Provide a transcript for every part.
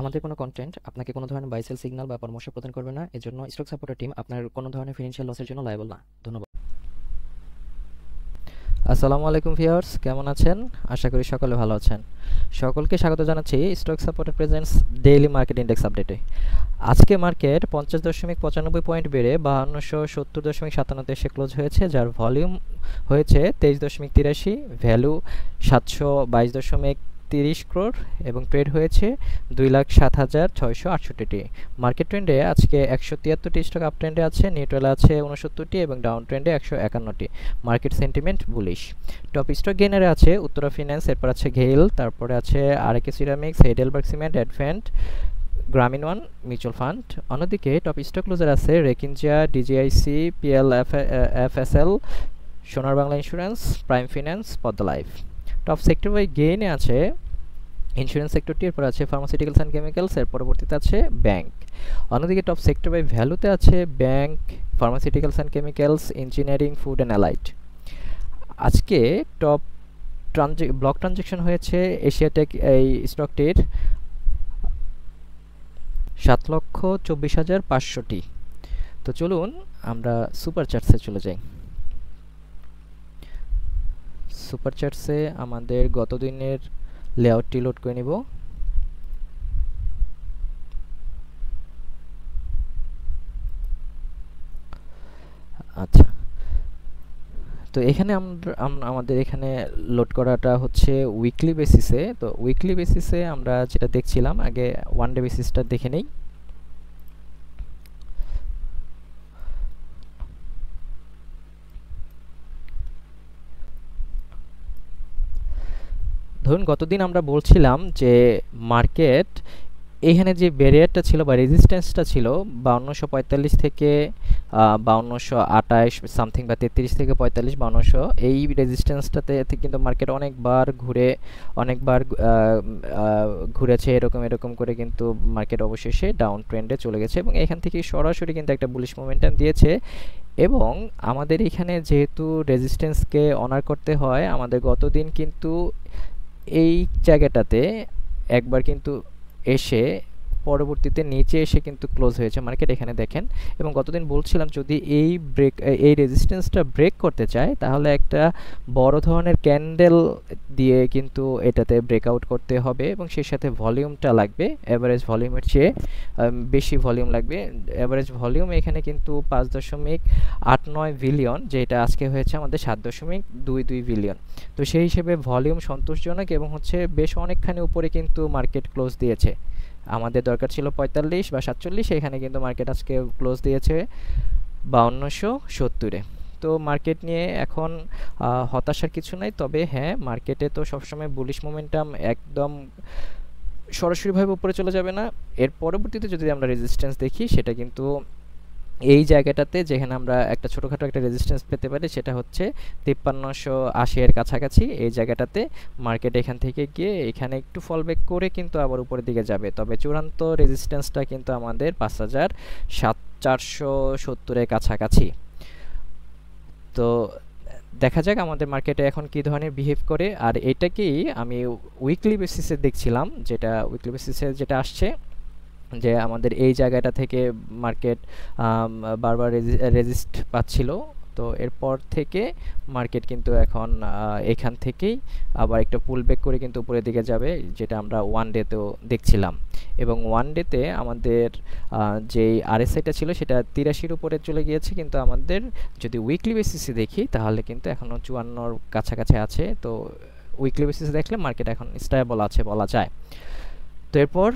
আমাদের কোনো কন্টেন্ট আপনাকে কোনো ধরনের বাই সেল সিগন্যাল বা পরামর্শ প্রদান করবে না। এজন্য স্টক সাপোর্টার টিম আপনার কোনো ধরনের ফিনান্সিয়াল লসের জন্য লায়াবল না। ধন্যবাদ। আসসালামু আলাইকুম ভিউয়ার্স, কেমন আছেন? আশা করি সকলে ভালো আছেন। সকলকে স্বাগত জানাচ্ছি stock supporter presents daily market index আপডেটে। আজকে মার্কেট 50.95 পয়েন্ট বেড়ে 5270.57 এসে ক্লোজ হয়েছে, যার ভলিউম হয়েছে 23.83, ভ্যালু 722.30 ক্রোড় এবং ট্রেড হয়েছে 2,07,668টি। মার্কেট ট্রেন্ডে আজকে 173টি স্টক আপ ট্রেন্ডে আছে, নিউট্রাল আছে 69টি এবং ডাউন ট্রেন্ডে 151টি। Market sentiment bullish. Top stock গেইনারে আছে উত্তরা ফিন্যান্স, এরপর আছে ঘেইল, তারপরে আছে RK ceramics, Heidelberg cement, Advent, Grameen one mutual fund. অন্যদিকে টপ স্টক লুজার আছে রেকিনজিয়া, DGIC, PLFSL, Sonar Bangla insurance, prime finance, Padma life. Top sector by গেইনে আছে ইন্স্যুরেন্স সেক্টরটি, এরপর আছে ফার্মাসিউটিক্যালস অ্যান্ড কেমিক্যালস, এর পরবর্তীতে আছে ব্যাংক। অন্যদিকে টপ সেক্টর বাই ভ্যালুতে আছে bank, pharmaceuticals and chemicals, engineering, food and allied. আজকে টপ ব্লক ট্রানজ্যাকশন হয়েছে এশিয়াটেক এই স্টকটির 7,24,500টি। তো চলুন আমরা সুপার চার্টসে চলে যাই। সুপার চার্টসে আমাদের গত দিনের লেআউটটি লোড করে নিব। আচ্ছা, তো এখানে আমাদের এখানে লোড করাটা হচ্ছে উইকলি বেসিসে। তো উইকলি বেসিসে আমরা যেটা দেখছিলাম, আগে ওয়ান ডে বেসিসটা দেখে নেই। ধরুন গতদিন আমরা বলছিলাম যে মার্কেট এইখানে যে ব্যারিয়ারটা ছিল বা রেজিস্ট্যান্সটা ছিল 5245 থেকে 5228 সামথিং বা 33 থেকে 45 5200, এই রেজিস্ট্যান্সটাতে কিন্তু মার্কেট অনেকবার ঘুরেছে এরকম করে, কিন্তু মার্কেট অবশেষে ডাউন ট্রেন্ডে চলে গেছে এবং এখান থেকে সরাসরি কিন্তু একটা বুলিশ মোমেন্টাম দিয়েছে। এবং আমাদের এখানে যেহেতু রেজিস্ট্যান্সকে অনার করতে হয়, আমাদের গতদিন কিন্তু এই জায়গাটাতে একবার কিন্তু এসে পরবর্তীতে নিচে এসে কিন্তু ক্লোজ হয়েছে মার্কেট, এখানে দেখেন। এবং গতদিন বলছিলাম যদি এই রেজিস্ট্যান্সটা ব্রেক করতে চায় তাহলে একটা বড় ধরনের ক্যান্ডেল দিয়ে কিন্তু এটাতে ব্রেকআউট করতে হবে এবং সেই সাথে ভলিউমটা লাগবে, অ্যাভারেজ ভলিউমের চেয়ে বেশি ভলিউম লাগবে। অ্যাভারেজ ভলিউম এখানে কিন্তু 5.89 বিলিয়ন, যেটা আজকে হয়েছে আমাদের 7.22 বিলিয়ন। তো সেই হিসেবে ভলিউম সন্তোষজনক এবং হচ্ছে বেশ অনেকখানি উপরে কিন্তু মার্কেট ক্লোজ দিয়েছে। আমাদের দরকার ছিল 45 বা 47, এখানে কিন্তু মার্কেট আজকে ক্লোজ দিয়েছে 5270-এ। তো মার্কেট নিয়ে এখন হতাশার কিছু নাই, তবে হ্যাঁ, মার্কেটে তো সবসময় বুলিশ মোমেন্টাম একদম সরাসরিভাবে উপরে চলে যাবে না। এর পরবর্তীতে যদি আমরা রেজিস্ট্যান্স দেখি, সেটা কিন্তু এই জায়গাটাতে যেখানে আমরা একটা ছোটোখাটো একটা রেজিস্ট্যান্স পেতে পারি, সেটা হচ্ছে 5380 এর কাছাকাছি। এই জায়গাটাতে মার্কেট এখান থেকে গিয়ে এখানে একটু ফল ব্যাক করে কিন্তু আবার উপরের দিকে যাবে, তবে চূড়ান্ত রেজিস্ট্যান্সটা কিন্তু আমাদের 5470-এর কাছাকাছি। তো দেখা যাক আমাদের মার্কেটে এখন কী ধরনের বিহেভ করে। আর এটাকেই আমি উইকলি বেসিসে দেখছিলাম, যেটা উইকলি বেসিসে যেটা আসছে যে আমাদের এই জায়গাটা থেকে মার্কেট বারবার রেজিস্ট পাচ্ছিল। তো এরপর থেকে মার্কেট কিন্তু এখন এখান থেকেই আবার একটা পুল ব্যাক করে কিন্তু উপরের দিকে যাবে, যেটা আমরা ওয়ান ডেতেও দেখছিলাম। এবং ওয়ান ডেতে আমাদের যেই আরএসআইটা ছিল সেটা 83-র উপরে চলে গিয়েছে, কিন্তু আমাদের যদি উইকলি বেসিসে দেখি তাহলে কিন্তু এখনও 54-র কাছাকাছি আছে। তো উইকলি বেসিসে দেখলে মার্কেট এখন স্টেবল আছে বলা যায়। তো এরপর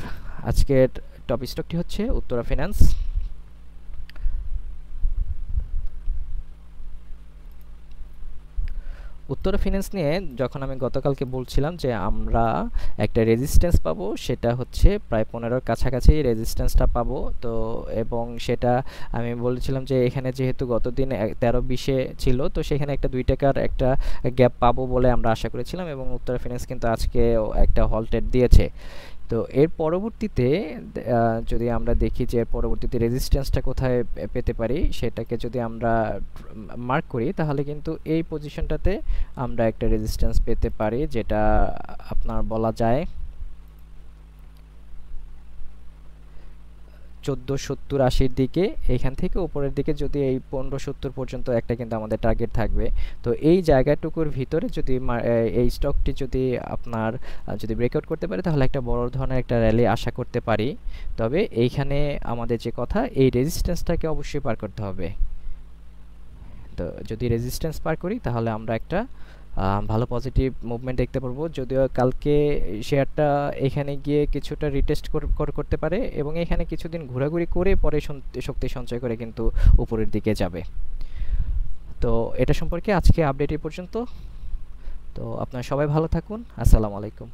আজকের টপ স্টকটি হচ্ছে উত্তরা ফিন্যান্স। উত্তরা ফিন্যান্স নিয়ে যখন আমি গতকালকে বলছিলাম যে আমরা একটা রেজিস্ট্যান্স পাবো, সেটা হচ্ছে প্রায় 15-র কাছাকাছি রেজিস্ট্যান্সটা পাবো। তো এবং সেটা আমি বলেছিলাম যে এখানে যেহেতু গতদিন 13-20-এ ছিল, তো সেখানে একটা 2 টাকার একটা গ্যাপ পাবো বলে আমরা আশা করেছিলাম এবং উত্তরা ফিন্যান্স কিন্তু আজকে একটা হলটেড দিয়েছে। তো তো এর পরবর্তীতে যদি আমরা দেখি যে এর পরবর্তীতে রেজিস্ট্যান্সটা কোথায় পেতে পারি সেটাকে যদি আমরা মার্ক করি তাহলে কিন্তু এই পজিশনটাতে আমরা একটা রেজিস্ট্যান্স পেতে পারি, যেটা আপনার বলা যায় 1470-80 দিকে। এখান থেকে উপরের দিকে যদি এই 1570 পর্যন্ত একটা কিন্তু আমাদের টার্গেট থাকবে। তো এই জায়গাটুকুর ভিতরে যদি এই স্টকটি যদি আপনার যদি ব্রেকআউট করতে পারে তাহলে একটা বড় ধরনের একটা র্যালি আশা করতে পারি। তবে এইখানে আমাদের যে কথা, এই রেজিস্ট্যান্সটাকে অবশ্যই পার করতে হবে। তো যদি রেজিস্ট্যান্স পার করি তাহলে আমরা একটা ভালো পজিটিভ মুভমেন্ট দেখতে পারবো। যদিও কালকে শেয়ারটা এখানে গিয়ে কিছুটা রিটেস্ট করতে পারে এবং এখানে কিছুদিন ঘোরাঘুরি করে পরে শক্তি সঞ্চয় করে কিন্তু উপরের দিকে যাবে। তো এটা সম্পর্কে আজকে আপডেট এই পর্যন্ত। তো আপনারা সবাই ভালো থাকুন। আসসালামু আলাইকুম।